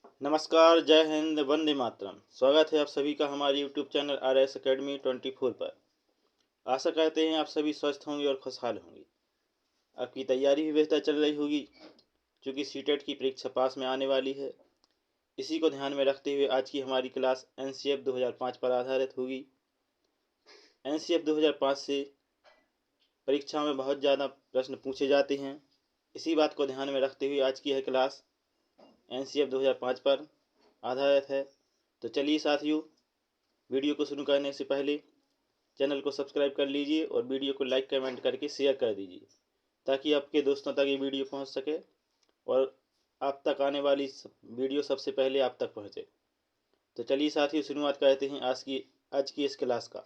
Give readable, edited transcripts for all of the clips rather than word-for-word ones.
नमस्कार, जय हिंद, वंदे मातरम। स्वागत है आप सभी का हमारे यूट्यूब चैनल RS अकेडमी 24 पर। आशा करते हैं आप सभी स्वस्थ होंगे और खुशहाल होंगे। आपकी तैयारी भी बेहतर चल रही होगी, क्योंकि सीटेट की परीक्षा पास में आने वाली है। इसी को ध्यान में रखते हुए आज की हमारी क्लास NCF 2005 पर आधारित होगी। NCF 2005 से परीक्षा में बहुत ज़्यादा प्रश्न पूछे जाते हैं। इसी बात को ध्यान में रखते हुए आज की यह क्लास NCF 2005 पर आधारित है। तो चलिए साथियों, वीडियो को शुरू करने से पहले चैनल को सब्सक्राइब कर लीजिए और वीडियो को लाइक कमेंट करके शेयर कर दीजिए, ताकि आपके दोस्तों तक ये वीडियो पहुंच सके और आप तक आने वाली वीडियो सबसे पहले आप तक पहुंचे। तो चलिए साथियों, शुरुआत करते हैं आज की इस क्लास का।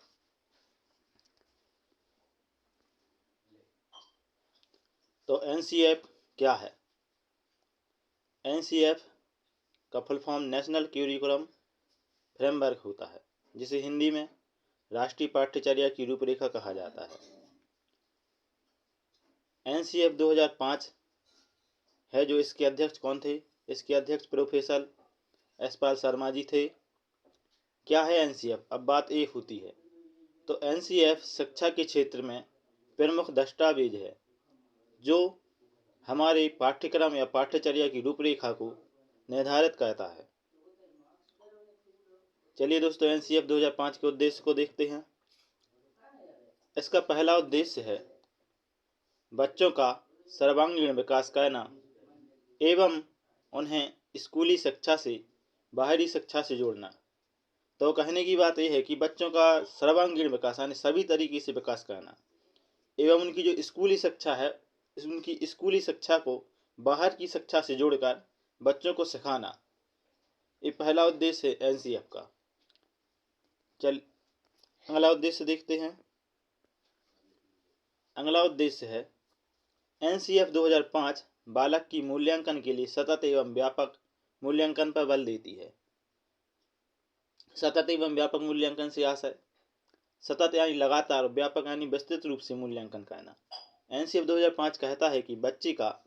तो NCF क्या है? NCF का full form national curriculum framework होता है, जिसे हिंदी में राष्ट्रीय पाठ्यचर्या की रूपरेखा कहा जाता है। NCF 2005 है जो इसके अध्यक्ष कौन थे? इसके अध्यक्ष प्रोफेसर यशपाल शर्मा जी थे। क्या है NCF? अब बात एक होती है। तो NCF शिक्षा के क्षेत्र में प्रमुख दस्तावेज है जो हमारे पाठ्यक्रम या पाठ्यचर्या की रूपरेखा को निर्धारित करता है। चलिए दोस्तों, NCF 2005 के उद्देश्य को देखते हैं। इसका पहला उद्देश्य है बच्चों का सर्वांगीण विकास करना एवं उन्हें स्कूली शिक्षा से बाहरी शिक्षा से जोड़ना। तो कहने की बात यह है कि बच्चों का सर्वांगीण विकास यानी सभी तरीके से विकास करना एवं उनकी जो स्कूली शिक्षा है, उनकी स्कूली शिक्षा को बाहर की शिक्षा से जोड़कर बच्चों को सिखाना, ये पहला उद्देश्य है NCF का। चल अगला उद्देश्य देखते हैं। अगला उद्देश्य है NCF 2005 बालक की मूल्यांकन के लिए सतत एवं व्यापक मूल्यांकन पर बल देती है। सतत एवं व्यापक मूल्यांकन से आशय सतत यानी लगातार, व्यापक यानी विस्तृत रूप से मूल्यांकन करना। NCF 2005 कहता है कि बच्चे का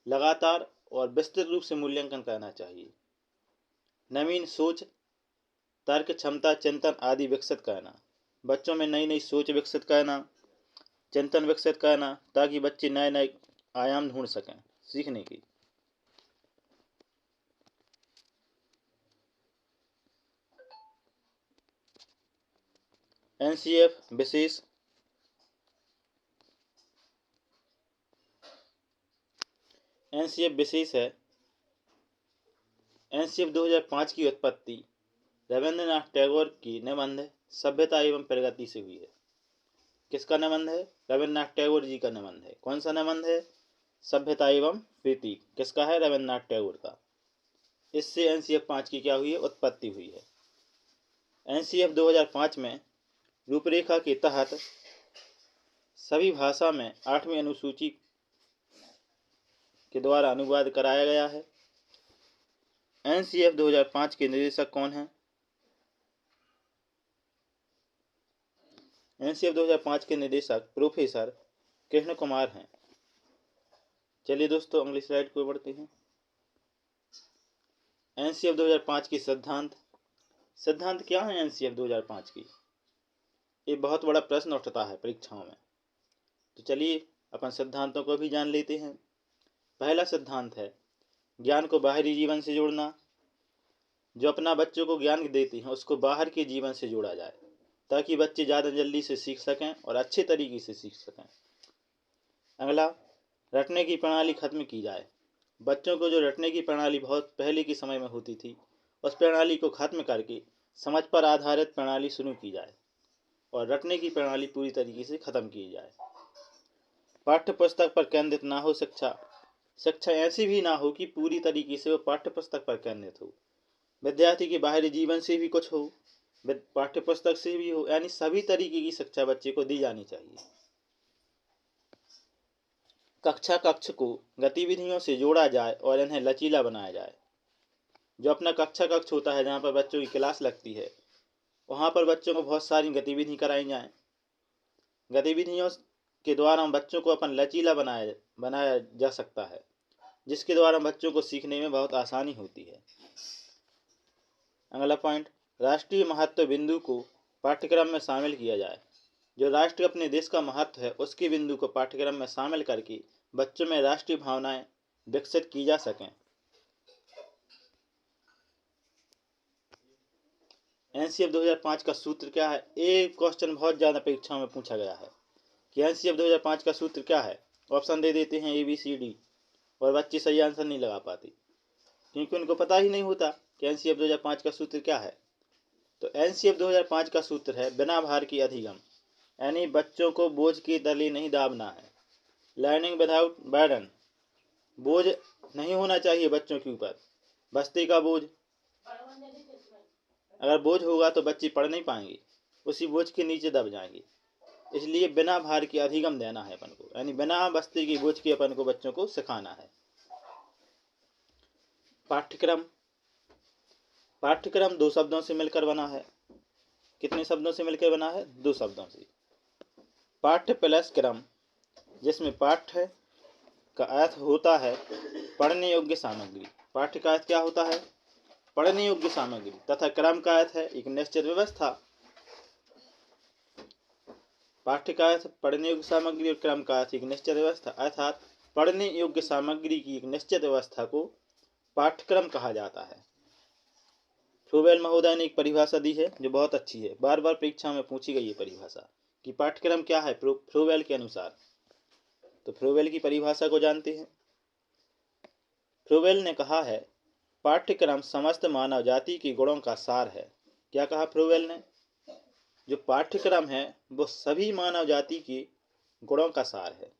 लगातार और विस्तृत रूप से मूल्यांकन करना चाहिए। नवीन सोच, तर्क क्षमता, चिंतन आदि विकसित करना। बच्चों में नई नई सोच विकसित करना, चिंतन विकसित करना, ताकि बच्चे नए नए आयाम ढूंढ सकें सीखने की। NCF विशेष है। NCF 2005 की उत्पत्ति रविंद्रनाथ टैगोर की निबंध सभ्यता एवं प्रगति से हुई है। किसका निबंध है? रविंद्रनाथ टैगोर जी का निबंध है। कौन सा निबंध है? सभ्यता एवं प्रीति। किसका है? रविंद्रनाथ टैगोर का। इससे NCF 5 की क्या हुई है? उत्पत्ति हुई है। NCF 2005 में रूपरेखा के तहत सभी भाषा में 8वीं अनुसूची के द्वारा अनुवाद कराया गया है। NCF 2005 के निदेशक कौन हैं? NCF 2005 के निदेशक प्रोफेसर कृष्ण कुमार हैं। चलिए दोस्तों, अगली स्लाइड को बढ़ते हैं। NCF 2005 की सिद्धांत क्या है NCF 2005 की? ये बहुत बड़ा प्रश्न उठता है परीक्षाओं में। तो चलिए अपन सिद्धांतों को भी जान लेते हैं। पहला सिद्धांत है ज्ञान को बाहरी जीवन से जोड़ना। जो अपना बच्चों को ज्ञान देती हैं उसको बाहर के जीवन से जोड़ा जाए, ताकि बच्चे ज़्यादा जल्दी से सीख सकें और अच्छे तरीके से सीख सकें। अगला, रटने की प्रणाली खत्म की जाए। बच्चों को जो रटने की प्रणाली बहुत पहले के समय में होती थी, उस प्रणाली को खत्म करके समझ पर आधारित प्रणाली शुरू की जाए और रटने की प्रणाली पूरी तरीके से खत्म की जाए। पाठ्य पुस्तक पर केंद्रित ना हो शिक्षा ऐसी भी ना हो कि पूरी तरीके से वो पाठ्य पुस्तक पर केंद्रित हो। विद्यार्थी के बाहरी जीवन से भी कुछ हो, पाठ्य पुस्तक से भी हो, यानी सभी तरीके की शिक्षा बच्चे को दी जानी चाहिए। कक्ष को गतिविधियों से जोड़ा जाए और इन्हें लचीला बनाया जाए। जो अपना कक्ष होता है, जहाँ पर बच्चों की क्लास लगती है, वहाँ पर बच्चों को बहुत सारी गतिविधि कराई जाए। गतिविधियों के द्वारा बच्चों को अपन लचीला बनाया जा सकता है। जिसके द्वारा बच्चों को सीखने में बहुत आसानी होती है। अगला पॉइंट, राष्ट्रीय महत्व बिंदु को पाठ्यक्रम में शामिल किया जाए। जो राष्ट्र अपने देश का महत्व है उसके बिंदु को पाठ्यक्रम में शामिल करके बच्चों में राष्ट्रीय भावनाएं विकसित की जा सकें। एनसीएफ 2005 का सूत्र क्या है? एक क्वेश्चन बहुत ज़्यादा परीक्षाओं में पूछा गया है कि एनसीएफ 2005 का सूत्र क्या है। ऑप्शन दे देते हैं ABCD और बच्चे सही आंसर नहीं लगा पाते क्योंकि उनको पता ही नहीं होता कि एनसीएफ 2005 का सूत्र क्या है। तो एनसीएफ 2005 का सूत्र है बिना भार की अधिगम, यानी बच्चों को बोझ के तले नहीं दाबना है। लर्निंग विदाउट बर्डन, बोझ नहीं होना चाहिए बच्चों के ऊपर, बस्ते का बोझ। अगर बोझ होगा तो बच्चे पढ़ नहीं पाएंगे, उसी बोझ के नीचे दब जाएंगे। इसलिए बिना भार की अधिगम देना है अपन को, यानी बिना बस्ते की बोझ के अपन को बच्चों को सिखाना है। पाठ्यक्रम 2 शब्दों से मिलकर बना है। कितने शब्दों से मिलकर बना है? 2 शब्दों से। पाठ्य प्लस क्रम, जिसमें पाठ्य का अर्थ होता है पढ़ने योग्य सामग्री। पाठ्य का अर्थ क्या होता है? पढ़ने योग्य सामग्री, तथा क्रम का अर्थ है एक निश्चित व्यवस्था। पाठ्य का अर्थ पढ़ने योग्य सामग्री और क्रम का अर्थ एक निश्चित व्यवस्था, अर्थात पढ़ने योग्य सामग्री की एक निश्चित व्यवस्था को पाठ्यक्रम कहा जाता है। फ्रोवेल महोदय ने एक परिभाषा दी है जो बहुत अच्छी है, बार बार परीक्षा में पूछी गई है परिभाषा कि पाठ्यक्रम क्या है फ्रोवेल के अनुसार। तो फ्रोवेल की परिभाषा को जानते हैं। फ्रोवेल ने कहा है पाठ्यक्रम समस्त मानव जाति के गुणों का सार है। क्या कहा फ्रोवेल ने? जो पाठ्यक्रम है वो सभी मानव जाति के गुणों का सार है।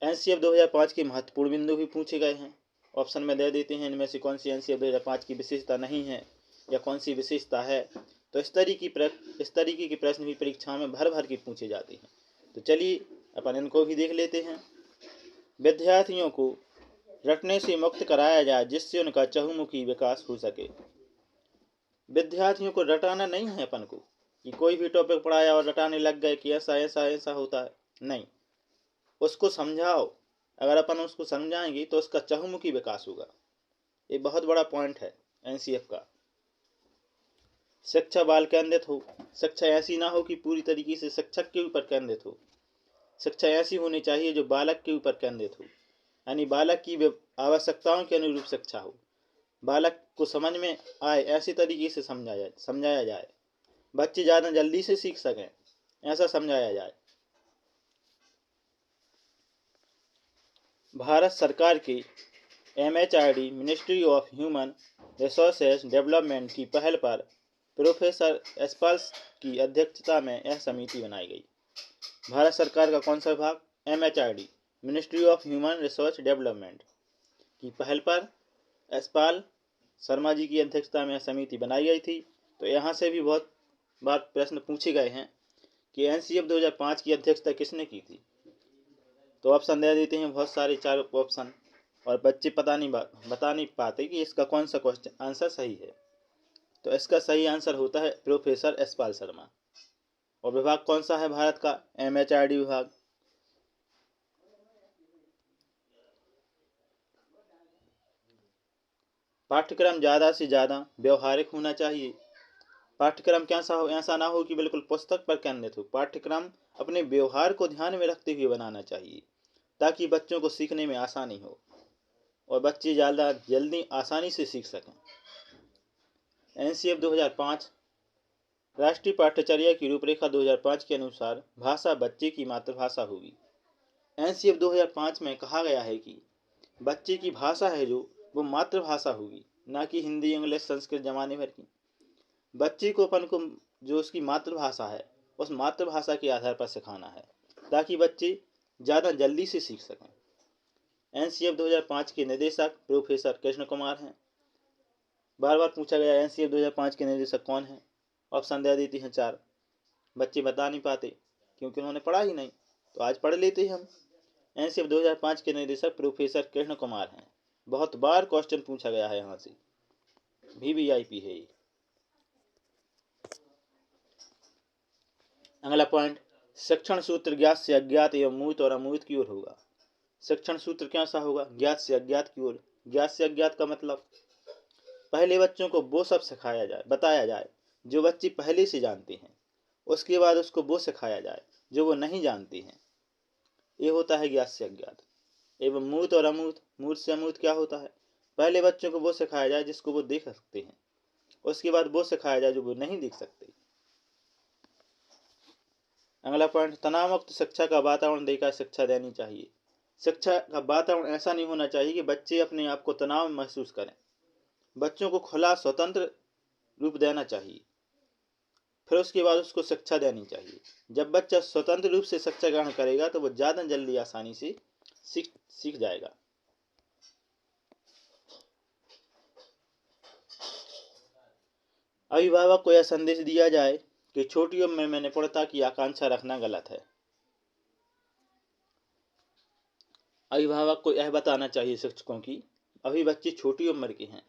एनसीएफ 2005 के महत्वपूर्ण बिंदु भी पूछे गए हैं। ऑप्शन में दे देते हैं इनमें से कौन सी एनसीएफ 2005 की विशेषता नहीं है या कौन सी विशेषता है। तो इस तरीके के प्रश्न भी परीक्षाओं में भर भर के पूछे जाते हैं। तो चलिए अपन इनको भी देख लेते हैं। विद्यार्थियों को रटने से मुक्त कराया जाए जिससे उनका चहुमुखी विकास हो सके। विद्यार्थियों को रटाना नहीं है अपन को कि कोई भी टॉपिक पढ़ाया और रटाने लग गए कि ऐसा ऐसा ऐसा होता है, नहीं, उसको समझाओ। अगर अपन उसको समझाएंगे तो उसका चहुमुखी विकास होगा। ये बहुत बड़ा पॉइंट है एनसीएफ का। शिक्षा बाल केंद्रित हो, शिक्षा ऐसी ना हो कि पूरी तरीके से शिक्षक के ऊपर केंद्रित हो। शिक्षा ऐसी होनी चाहिए जो बालक के ऊपर केंद्रित हो, यानी बालक की आवश्यकताओं के अनुरूप शिक्षा हो। बालक को समझ में आए ऐसे तरीके से समझाया जाए, बच्चे ज़्यादा जल्दी से सीख सकें ऐसा समझाया जाए। भारत सरकार के MHRD ministry of human resources development की पहल पर प्रोफेसर यशपाल की अध्यक्षता में यह समिति बनाई गई। भारत सरकार का कौन सा विभाग? MHRD ministry of human resource development की पहल पर यशपाल शर्मा जी की अध्यक्षता में समिति बनाई गई थी। तो यहाँ से भी बहुत बार प्रश्न पूछे गए हैं कि एनसीएफ 2005 की अध्यक्षता किसने की थी। तो ऑप्शन दे देते हैं बहुत सारे, 4 ऑप्शन, और बच्चे बता नहीं पाते कि इसका कौन सा क्वेश्चन आंसर सही है। तो इसका सही आंसर होता है प्रोफेसर यशपाल शर्मा। और विभाग कौन सा है भारत का? MHRD विभाग। पाठ्यक्रम ज़्यादा से ज़्यादा व्यवहारिक होना चाहिए। पाठ्यक्रम ऐसा ना हो कि बिल्कुल पुस्तक पर केंद्रित हो। पाठ्यक्रम अपने व्यवहार को ध्यान में रखते हुए बनाना चाहिए ताकि बच्चों को सीखने में आसानी हो और बच्चे ज़्यादा जल्दी आसानी से सीख सकें। एनसीएफ 2005 राष्ट्रीय पाठ्यचर्या की रूपरेखा 2005 के अनुसार भाषा बच्चे की मातृभाषा होगी। एनसीएफ 2005 में कहा गया है कि बच्चे की भाषा है जो वो मातृभाषा होगी, ना कि हिंदी, इंग्लिश, संस्कृत जमाने भर की। बच्चे को अपन को जो उसकी मातृभाषा है उस मातृभाषा के आधार पर सिखाना है ताकि बच्चे ज़्यादा जल्दी से सीख सकें। एनसीएफ 2005 के निदेशक प्रोफेसर कृष्ण कुमार हैं। बार बार पूछा गया एनसीएफ 2005 के निदेशक कौन हैं। ऑप्शन दे देती हैं 4, बच्चे बता नहीं पाते क्योंकि उन्होंने पढ़ा ही नहीं। तो आज पढ़ लेते हैं हम। एनसीएफ 2005 के निदेशक प्रोफेसर कृष्ण कुमार हैं। बहुत बार क्वेश्चन पूछा गया है यहाँ से, VVIP है ये। अगला पॉइंट, शिक्षण सूत्र ज्ञात से अज्ञात एवं मूर्त और अमूर्त की ओर होगा। शिक्षण सूत्र कैसा होगा? ज्ञात से अज्ञात की ओर। ज्ञात से अज्ञात का मतलब पहले बच्चों को वो सब सिखाया जाए, बताया जाए जो बच्चे पहले से जानते हैं, उसके बाद उसको वो सिखाया जाए जो वो नहीं जानते हैं। ये होता है ज्ञात से अज्ञात। एवं मूर्त और अमूर्त। मूर्त से अमूर्त क्या होता है? पहले बच्चों को वो सिखाया जाए जिसको वो देख सकते हैं, उसके बाद वो सिखाया जाए जो वो नहीं देख सकते। अगला पॉइंट, तनाव मुक्त शिक्षा का वातावरण देकर शिक्षा देनी चाहिए। शिक्षा का वातावरण ऐसा नहीं होना चाहिए कि बच्चे अपने आप को तनाव महसूस करें। बच्चों को खुला स्वतंत्र रूप देना चाहिए, फिर उसके बाद उसको शिक्षा देनी चाहिए। जब बच्चा स्वतंत्र रूप से शिक्षा ग्रहण करेगा तो वो ज़्यादा जल्दी आसानी से सीख जाएगा। अभिभावक को यह संदेश दिया जाए कि छोटी उम्र में निपुणता की आकांक्षा रखना गलत है। अभिभावक को यह बताना चाहिए शिक्षकों की, अभी बच्चे छोटी उम्र के हैं,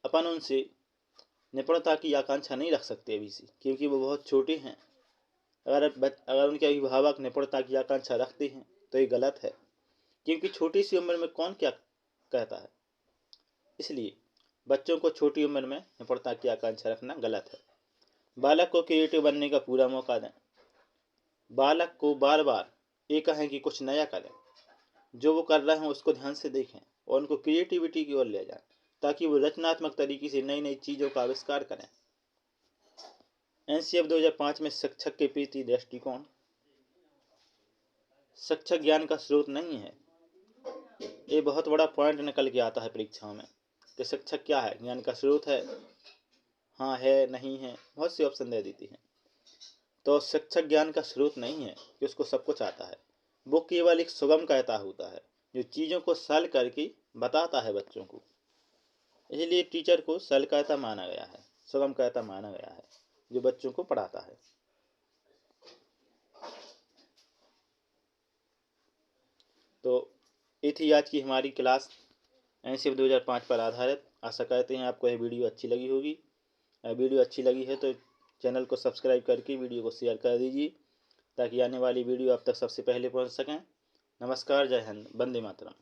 अपन उनसे निपुणता की आकांक्षा नहीं रख सकते अभी से, क्योंकि वो बहुत छोटे हैं। अगर उनके अभिभावक निपुणता की आकांक्षा रखते हैं तो ये गलत है, क्योंकि छोटी सी उम्र में कौन क्या कहता है। इसलिए बच्चों को छोटी उम्र में निपुणता की आकांक्षा रखना गलत है। बालक को क्रिएटिव बनने का पूरा मौका दें। बालक को बार बार ये कहें कि कुछ नया करें, जो वो कर रहे हैं उसको ध्यान से देखें और उनको क्रिएटिविटी की ओर ले जाएं, ताकि वो रचनात्मक तरीके से नई नई चीज़ों का आविष्कार करें। एनसीएफ 2005 में शिक्षक के प्रति दृष्टिकोण। शिक्षक ज्ञान का स्रोत नहीं है। ये बहुत बड़ा पॉइंट निकल के आता है परीक्षाओं में कि शिक्षक क्या है? ज्ञान का स्रोत है? हाँ है, नहीं है, बहुत से ऑप्शन दे देती हैं। तो शिक्षक ज्ञान का स्रोत नहीं है कि उसको सब कुछ आता है। वो केवल एक सुगम कहता होता है जो चीज़ों को सरल करके बताता है बच्चों को। इसलिए टीचर को सरल कहता माना गया है, सुगम कहता माना गया है, जो बच्चों को पढ़ाता है। तो ये थी आज की हमारी क्लास एनसीएफ 2005 पर आधारित। आशा करते हैं आपको यह वीडियो अच्छी लगी होगी। वीडियो अच्छी लगी है तो चैनल को सब्सक्राइब करके वीडियो को शेयर कर दीजिए, ताकि आने वाली वीडियो आप तक सबसे पहले पहुंच सकें। नमस्कार, जय हिंद, वंदे मातरम।